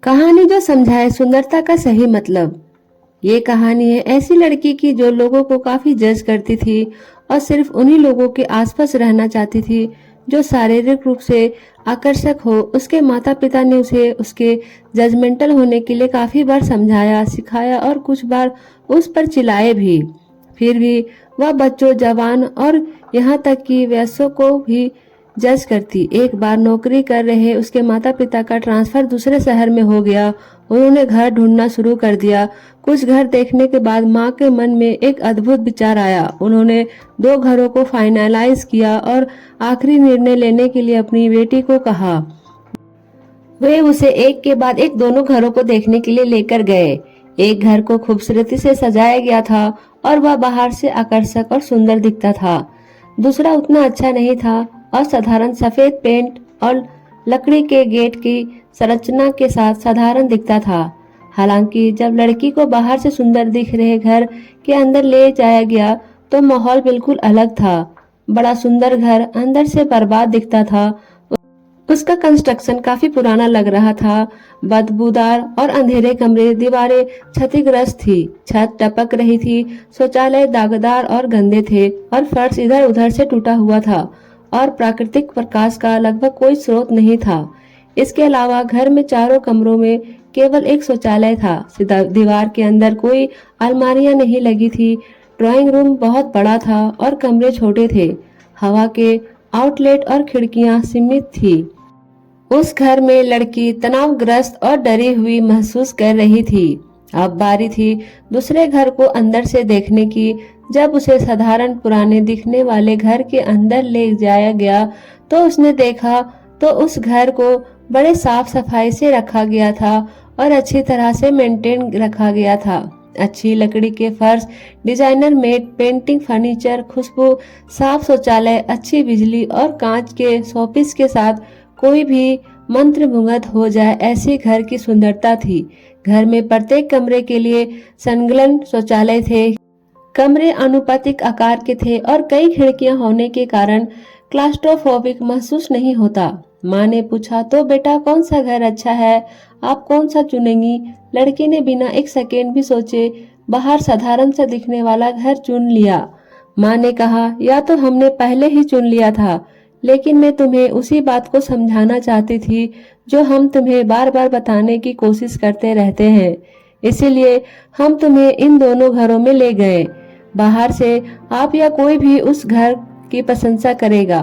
कहानी जो समझाए सुंदरता का सही मतलब। ये कहानी है ऐसी लड़की की जो लोगों को काफी जज करती थी और सिर्फ उन्हीं लोगों के आसपास रहना चाहती थी जो शारीरिक रूप से आकर्षक हो। उसके माता पिता ने उसे उसके जजमेंटल होने के लिए काफी बार समझाया, सिखाया और कुछ बार उस पर चिल्लाए भी। फिर भी वह बच्चों, जवान और यहाँ तक कि वयस्कों को भी जज करती। एक बार नौकरी कर रहे उसके माता पिता का ट्रांसफर दूसरे शहर में हो गया। उन्होंने घर ढूंढना शुरू कर दिया। कुछ घर देखने के बाद माँ के मन में एक अद्भुत विचार आया। उन्होंने दो घरों को फाइनलाइज किया और आखिरी निर्णय लेने के लिए अपनी बेटी को कहा। वे उसे एक के बाद एक दोनों घरों को देखने के लिए लेकर गए। एक घर को खूबसूरती से सजाया गया था और वह बाहर से आकर्षक और सुंदर दिखता था। दूसरा उतना अच्छा नहीं था और साधारण सफेद पेंट और लकड़ी के गेट की संरचना के साथ साधारण दिखता था। हालांकि जब लड़की को बाहर से सुंदर दिख रहे घर के अंदर ले जाया गया तो माहौल बिल्कुल अलग था। बड़ा सुंदर घर अंदर से बर्बाद दिखता था। उसका कंस्ट्रक्शन काफी पुराना लग रहा था। बदबूदार और अंधेरे कमरे, दीवारें क्षतिग्रस्त थी, छत टपक रही थी, शौचालय दागदार और गंदे थे और फर्श इधर उधर से टूटा हुआ था और प्राकृतिक प्रकाश का लगभग कोई स्रोत नहीं था। इसके अलावा घर में चारों कमरों में केवल एक शौचालय था। दीवार के अंदर कोई अलमारियां नहीं लगी थी। ड्राइंग रूम बहुत बड़ा था और कमरे छोटे थे। हवा के आउटलेट और खिड़कियां सीमित थी। उस घर में लड़की तनावग्रस्त और डरी हुई महसूस कर रही थी। अब बारी थी दूसरे घर को अंदर से देखने की। जब उसे साधारण पुराने दिखने वाले घर के अंदर ले जाया गया तो उसने देखा तो उस घर को बड़े साफ सफाई से रखा गया था और अच्छी तरह से मेंटेन रखा गया था। अच्छी लकड़ी के फर्श, डिजाइनर मेड पेंटिंग, फर्नीचर, खुशबू, साफ शौचालय, अच्छी बिजली और कांच के शोपीस के साथ कोई भी मंत्रमुग्ध हो जाए ऐसी घर की सुंदरता थी। घर में प्रत्येक कमरे के लिए संलग्न शौचालय थे। कमरे अनुपातिक आकार के थे और कई खिड़कियां होने के कारण क्लास्ट्रोफोबिक महसूस नहीं होता। माँ ने पूछा, तो बेटा कौन सा घर अच्छा है, आप कौन सा चुनेंगी? लड़की ने बिना एक सेकेंड भी सोचे बाहर साधारण सा दिखने वाला घर चुन लिया। माँ ने कहा, या तो हमने पहले ही चुन लिया था, लेकिन मैं तुम्हें उसी बात को समझाना चाहती थी जो हम तुम्हें बार बार बताने की कोशिश करते रहते हैं। इसीलिए हम तुम्हें इन दोनों घरों में ले गए। बाहर से आप या कोई भी उस घर की प्रशंसा करेगा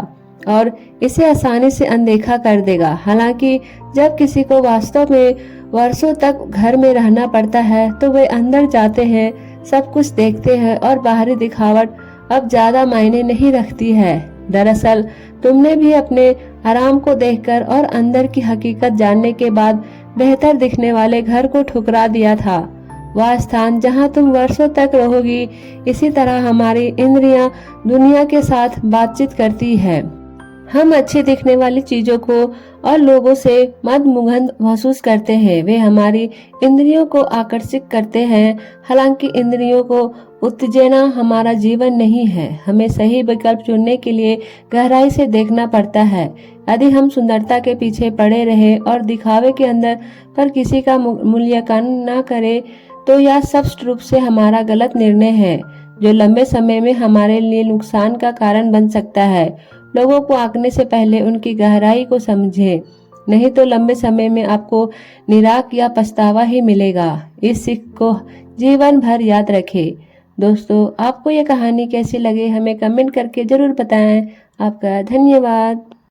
और इसे आसानी से अनदेखा कर देगा। हालांकि जब किसी को वास्तव में वर्षों तक घर में रहना पड़ता है तो वे अंदर जाते हैं, सब कुछ देखते हैं और बाहरी दिखावट अब ज्यादा मायने नहीं रखती है। दरअसल तुमने भी अपने आराम को देखकर और अंदर की हकीकत जानने के बाद बेहतर दिखने वाले घर को ठुकरा दिया था। वह स्थान जहां तुम वर्षों तक रहोगी। इसी तरह हमारी इंद्रियां दुनिया के साथ बातचीत करती है। हम अच्छी दिखने वाली चीजों को और लोगों से मंदमुग्ध महसूस करते हैं। वे हमारी इंद्रियों को आकर्षित करते हैं। हालांकि इंद्रियों को उत्तेजना हमारा जीवन नहीं है। हमें सही विकल्प चुनने के लिए गहराई से देखना पड़ता है। यदि हम सुंदरता के पीछे पड़े रहे और दिखावे के अंदर पर किसी का मूल्यांकन न करें तो यह स्पष्ट रूप से हमारा गलत निर्णय है जो लंबे समय में हमारे लिए नुकसान का कारण बन सकता है। लोगों को आंकने से पहले उनकी गहराई को समझें, नहीं तो लंबे समय में आपको निराश या पछतावा ही मिलेगा। इस सीख को जीवन भर याद रखें। दोस्तों, आपको ये कहानी कैसी लगी हमें कमेंट करके जरूर बताएं। आपका धन्यवाद।